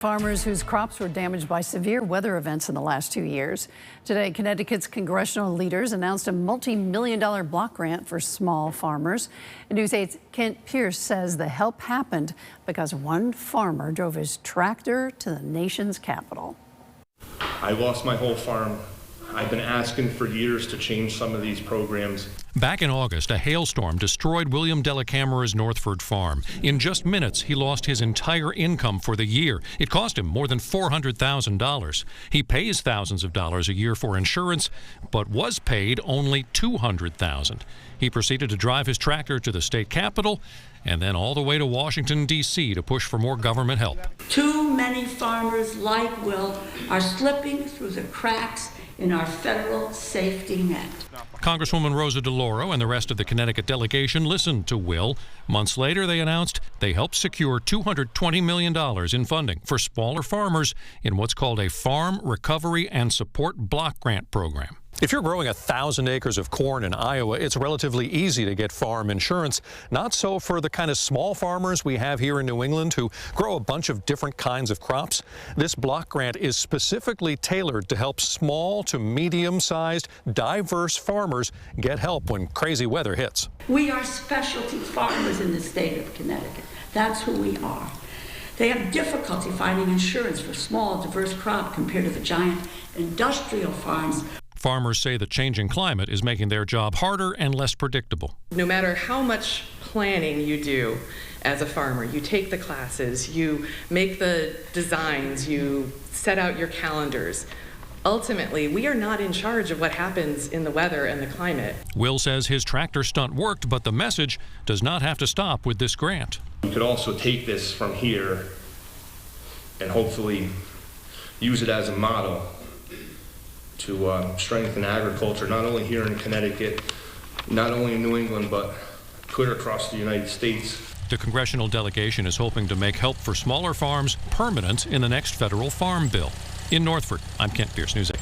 Farmers whose crops were damaged by severe weather events in the last 2 years. Today, Connecticut's congressional leaders announced a multi-million-dollar block grant for small farmers. News 8's Kent Pierce says the help happened because one farmer drove his tractor to the nation's capital. I lost my whole farm. I've been asking for years to change some of these programs. Back in August, a hailstorm destroyed William Delacamera's Northford farm. In just minutes, he lost his entire income for the year. It cost him more than $400,000. He pays thousands of dollars a year for insurance, but was paid only $200,000. He proceeded to drive his tractor to the state capitol and then all the way to Washington, D.C. to push for more government help. Too many farmers like Will are slipping through the cracks in our federal safety net. Congresswoman Rosa DeLauro and the rest of the Connecticut delegation listened to Will. Months later, they announced they helped secure $220 million in funding for smaller farmers in what's called a Farm Recovery and Support Block Grant program. If you're growing 1,000 acres of corn in Iowa, it's relatively easy to get farm insurance. Not so for the kind of small farmers we have here in New England who grow a bunch of different kinds of crops. This block grant is specifically tailored to help small to medium-sized, diverse farmers get help when crazy weather hits. We are specialty farmers in the state of Connecticut. That's who we are. They have difficulty finding insurance for small, diverse crop compared to the giant industrial farms. Farmers say the changing climate is making their job harder and less predictable. No matter how much planning you do as a farmer, you take the classes, you make the designs, you set out your calendars. Ultimately, we are not in charge of what happens in the weather and the climate. Will says his tractor stunt worked, but the message does not have to stop with this grant. We could also take this from here and hopefully use it as a model to strengthen agriculture, not only here in Connecticut, not only in New England, but clear across the United States. The congressional delegation is hoping to make help for smaller farms permanent in the next federal farm bill. In Northford, I'm Kent Pierce, News 8.